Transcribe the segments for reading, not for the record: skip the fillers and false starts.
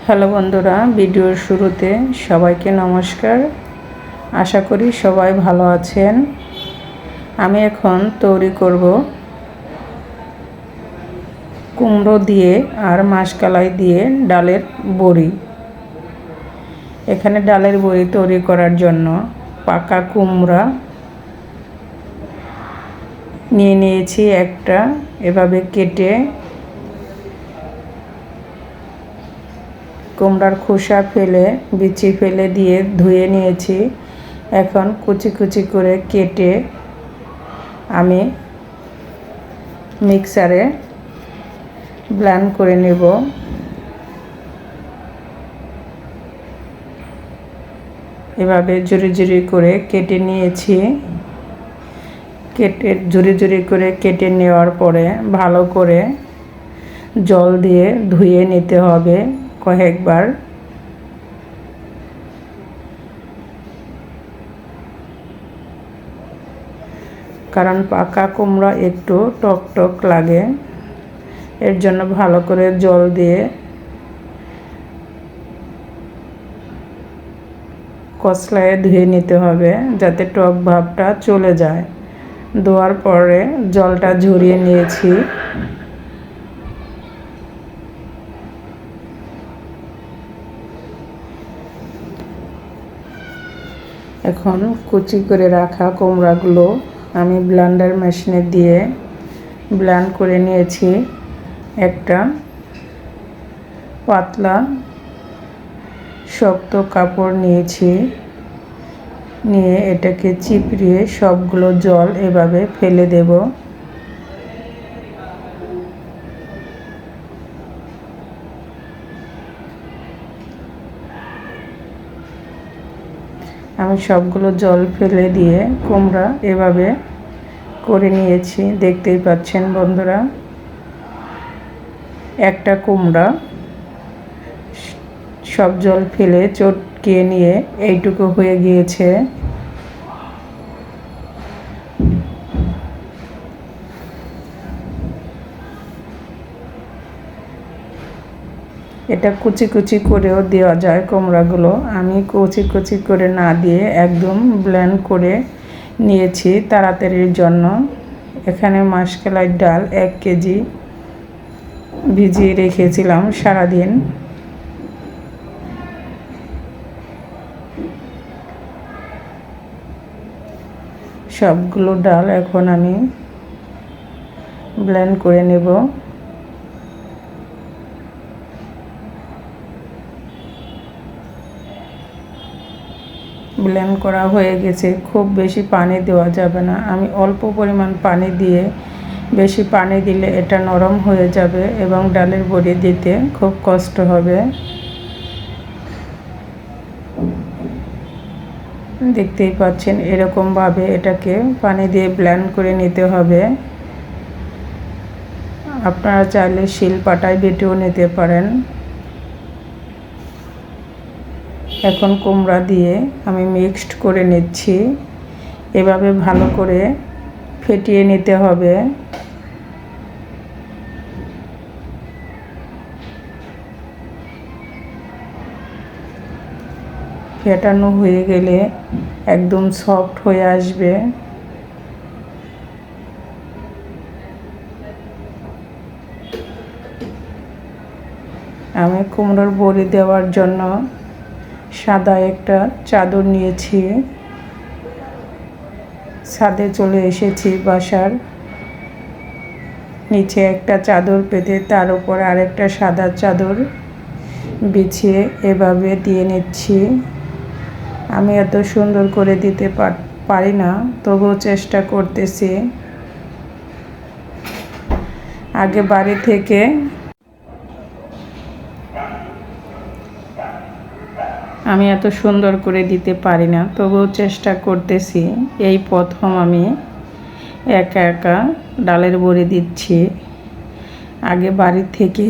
Hello বন্ধুরা, ভিডিওর শুরুতে সবাইকে নমস্কার। আশা করি সবাই ভালো আছেন। আমি এখন তৈরি করব কুমড়ো দিয়ে আর মাসকলাই দিয়ে ডালের বড়ি। এখানে ডালের বড়ি তৈরি করার জন্য পাকা কুমড়া নিয়ে নিয়েছি একটা, এভাবে কেটে কুমড়ার খোসা ফেলে বিচি ফেলে দিয়ে ধুয়ে নিয়েছি। এখন কুচি কুচি করে কেটে আমি মিক্সারে ব্লেন্ড করে নেব। এভাবে ঝুরি ঝুরি করে কেটে নিয়েছি। ঝুরি ঝুরি করে কেটে নেওয়ার পরে ভালো করে জল দিয়ে ধুয়ে নিতে হবে কয়েকবার। কারণ পাকা কুমড়া একটু টক টক লাগে, এর জন্য ভালো করে জল দিয়ে কচলায় ধুয়ে নিতে হবে যাতে টক ভাবটা চলে যায়। ধোয়ার পরে জলটা ঝরিয়ে নিয়েছি। এখন কুচি করে রাখা কুমড়াগুলো আমি ব্লেন্ডার মেশিনে দিয়ে ব্লেন্ড করে নিয়েছি। একটা পাতলা শক্ত কাপড় নিয়েছি, নিয়ে এটাকে চিপড়িয়ে সবগুলো জল এভাবে ফেলে দেব। আমি সবগুলো জল ফেলে দিয়ে কুমড়া এভাবে করে নিয়েছি, দেখতেই পাচ্ছেন বন্ধুরা। একটা কুমড়া সব জল ফেলে চটকিয়ে নিয়ে এইটুকু হয়ে গিয়েছে। এটা কুচি কুচি করেও দেওয়া যায় কুমড়াগুলো। আমি কুচি কুচি করে না দিয়ে একদম ব্লেন্ড করে নিয়েছি তাড়াতাড়ির জন্য। এখানে মাসকলাই ডাল 1 কেজি ভিজিয়ে রেখেছিলাম সারাদিন। সবগুলো ডাল এখন আমি ব্লেন্ড করে নেব। ব্লেন্ড করা হয়ে গেছে। খুব বেশি পানি দেওয়া যাবে না, আমি অল্প পরিমাণ পানি দিয়ে, বেশি পানি দিলে এটা নরম হয়ে যাবে এবং ডালের বড়ি দিতে খুব কষ্ট হবে। দেখতেই পাচ্ছেন এরকমভাবে এটাকে পানি দিয়ে ব্লেন্ড করে নিতে হবে। আপনারা চাইলে শিলপাটায় বেটেও নিতে পারেন। এখন কুমড়া দিয়ে আমি মিক্সড করে নিচ্ছি। এভাবে ভালো করে ফেটিয়ে নিতে হবে। ফেটানো হয়ে গেলে একদম সফট হয়ে আসবে। আমি কুমড়োর বড়ি দেওয়ার জন্য সাদা একটা চাদর নিয়েছি। ছাদে চলে এসেছি বাসার, নিচে একটা চাদর পেতে তার উপর আরেকটা সাদা চাদর বিছিয়ে এভাবে দিয়ে নিচ্ছি। আমি এত সুন্দর করে দিতে পারি না, তবুও চেষ্টা করতেছি। আগে বাড়ি থেকে আমি এত সুন্দর করে দিতে পারি না, তবুও চেষ্টা করতেছি। এই প্রথম আমি একা একা ডালের বড়ি দিচ্ছি। আগে বাড়ি থেকে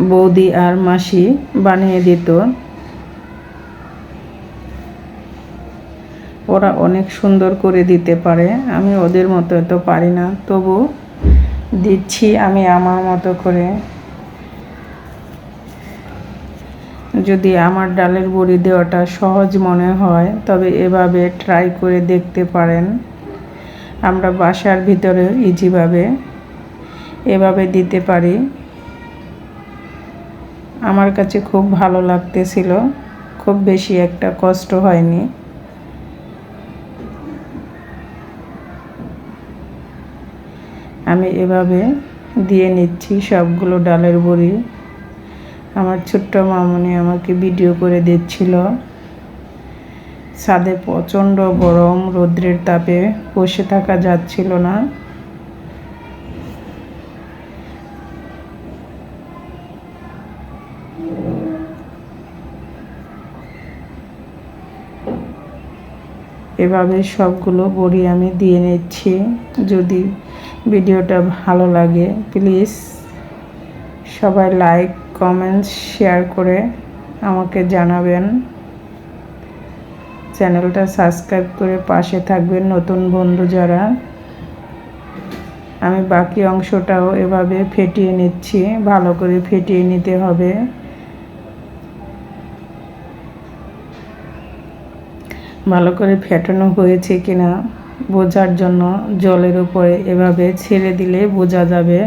বৌদি আর মাসি বানিয়ে দিত, ওরা অনেক সুন্দর করে দিতে পারে। আমি ওদের মতো এত পারি না, তবু দিচ্ছি আমি আমার মতো করে। যদি আমার ডালের বড়ি দেওয়াটা সহজ মনে হয় তবে এভাবে ট্রাই করে দেখতে পারেন। আমরা বাসার ভিতরে ইজিভাবে এভাবে দিতে পারি। আমার কাছে খুব ভালো লাগতেছিল, খুব বেশি একটা কষ্ট হয়নি। আমি এভাবে দিয়ে নিচ্ছি সবগুলো ডালের বড়ি। আমার ছোট্ট মামুনি আমাকে ভিডিও করে দিচ্ছিল। ছাদে প্রচণ্ড গরম, রৌদ্রের তাপে বসে থাকা যাচ্ছিল না। এভাবে সবগুলো বড়ি আমি দিয়ে নিচ্ছি। যদি ভিডিওটা ভালো লাগে প্লিজ সবাই লাইক, কমেন্টস, শেয়ার করে আমাকে জানাবেন। চ্যানেলটা সাবস্ক্রাইব করে পাশে থাকবেন নতুন বন্ধু যারা। আমি বাকি অংশটাও এভাবে ফেটিয়ে নিচ্ছি। ভালো করে ফেটিয়ে নিতে হবে। ভালো করে ফেটানো হয়েছে কিনা বোঝার জন্য জলের উপরে এভাবে ছেড়ে দিলে বোঝা যাবে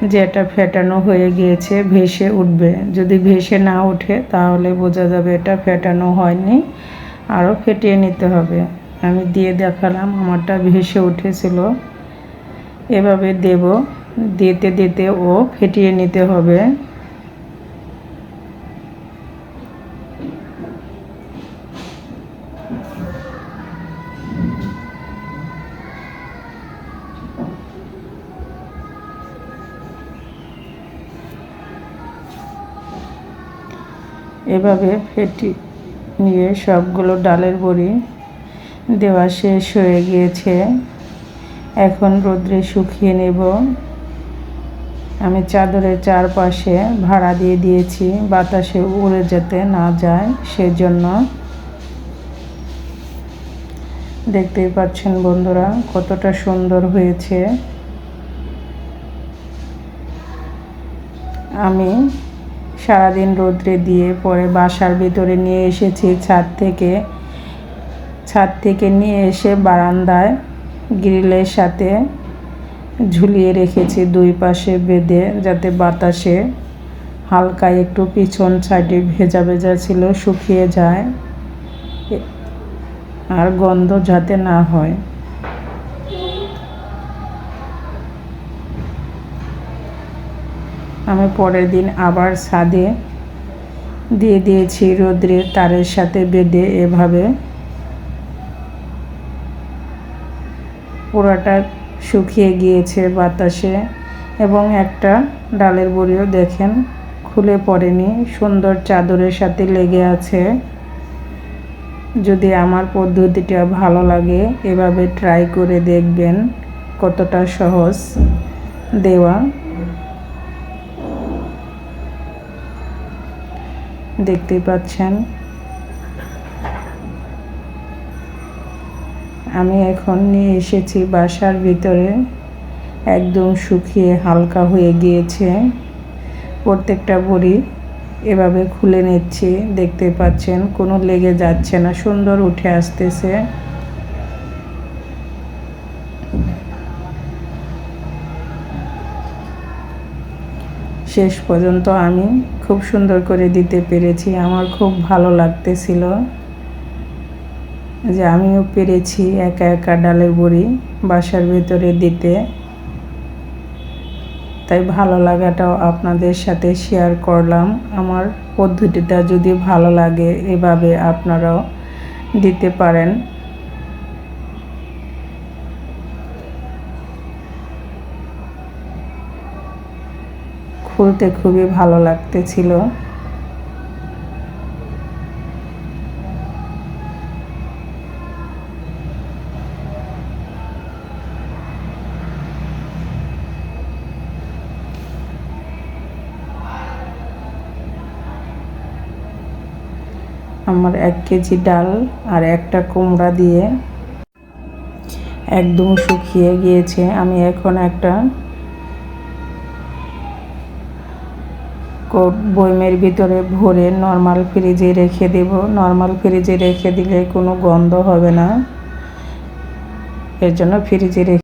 যে এটা ফেটানো হয়ে গিয়েছে, ভেসে উঠবে। যদি ভেসে না ওঠে তাহলে বোঝা যাবে এটা ফেটানো হয়নি, আরও ফেটিয়ে নিতে হবে। আমি দিয়ে দেখালাম, আমারটা ভেসে উঠেছিল। এভাবে দেব, দিতে দিতে ও ফেটিয়ে নিতে হবে। এভাবে ফেটি নিয়ে সবগুলো ডালের বড়ি দেওয়া শেষ হয়ে গিয়েছে। এখন রোদ্রে শুকিয়ে নেব। আমি চাদরের চারপাশে ভাড়া দিয়ে দিয়েছি বাতাসে উড়ে যেতে না যায় সেজন্য। দেখতেই পাচ্ছেন বন্ধুরা কতটা সুন্দর হয়েছে। আমি সারাদিন রোদ্রে দিয়ে পরে বাসার ভিতরে নিয়ে এসেছি ছাদ থেকে নিয়ে এসে বারান্দায় গ্রিলের সাথে ঝুলিয়ে রেখেছি, দুই পাশে বেঁধে, যাতে বাতাসে হালকা একটু পিছন সাইডে ভেজা ভেজা ছিল শুকিয়ে যায় আর গন্ধ যাতে না হয়। আমি পরের দিন আবার ছাদে দিয়ে দিয়েছি রোদ্রের তারের সাথে বেঁধে। এভাবে পুরাটা শুকিয়ে গিয়েছে বাতাসে, এবং একটা ডালের বড়িও দেখেন খুলে পড়েনি, সুন্দর চাদরের সাথে লেগে আছে। যদি আমার পদ্ধতিটা ভালো লাগে এভাবে ট্রাই করে দেখবেন, কতটা সহজ দেওয়া। দেখতেই পাচ্ছেন আমি এখন নিয়ে এসেছি বাসার ভিতরে, একদম শুকিয়ে হালকা হয়ে গিয়েছে। প্রত্যেকটা বড়ি এভাবে খুলে নিচ্ছি। দেখতে পাচ্ছেন কোনো লেগে যাচ্ছে না, সুন্দর উঠে আসতেছে। শেষ পর্যন্ত আমি খুব সুন্দর করে দিতে পেরেছি। আমার খুব ভালো লাগতেছিল যে আমিও পেরেছি একা একা ডালের বড়ি বাসার ভিতরে দিতে। তাই ভালো লাগাটাও আপনাদের সাথে শেয়ার করলাম। আমার পদ্ধতিটা যদি ভালো লাগে এভাবে আপনারাও দিতে পারেন। খুলতে খুবই ভালো লাগতেছিল। আমার 1 কেজি ডাল আর একটা কুমড়া দিয়ে একদম শুকিয়ে গিয়েছে। আমি এখন একটা বয়মের ভিতরে ভরে নর্মাল ফ্রিজে রেখে দেব। নর্মাল ফ্রিজে রেখে দিলে কোনো গন্ধ হবে না, এর জন্য ফ্রিজে রেখে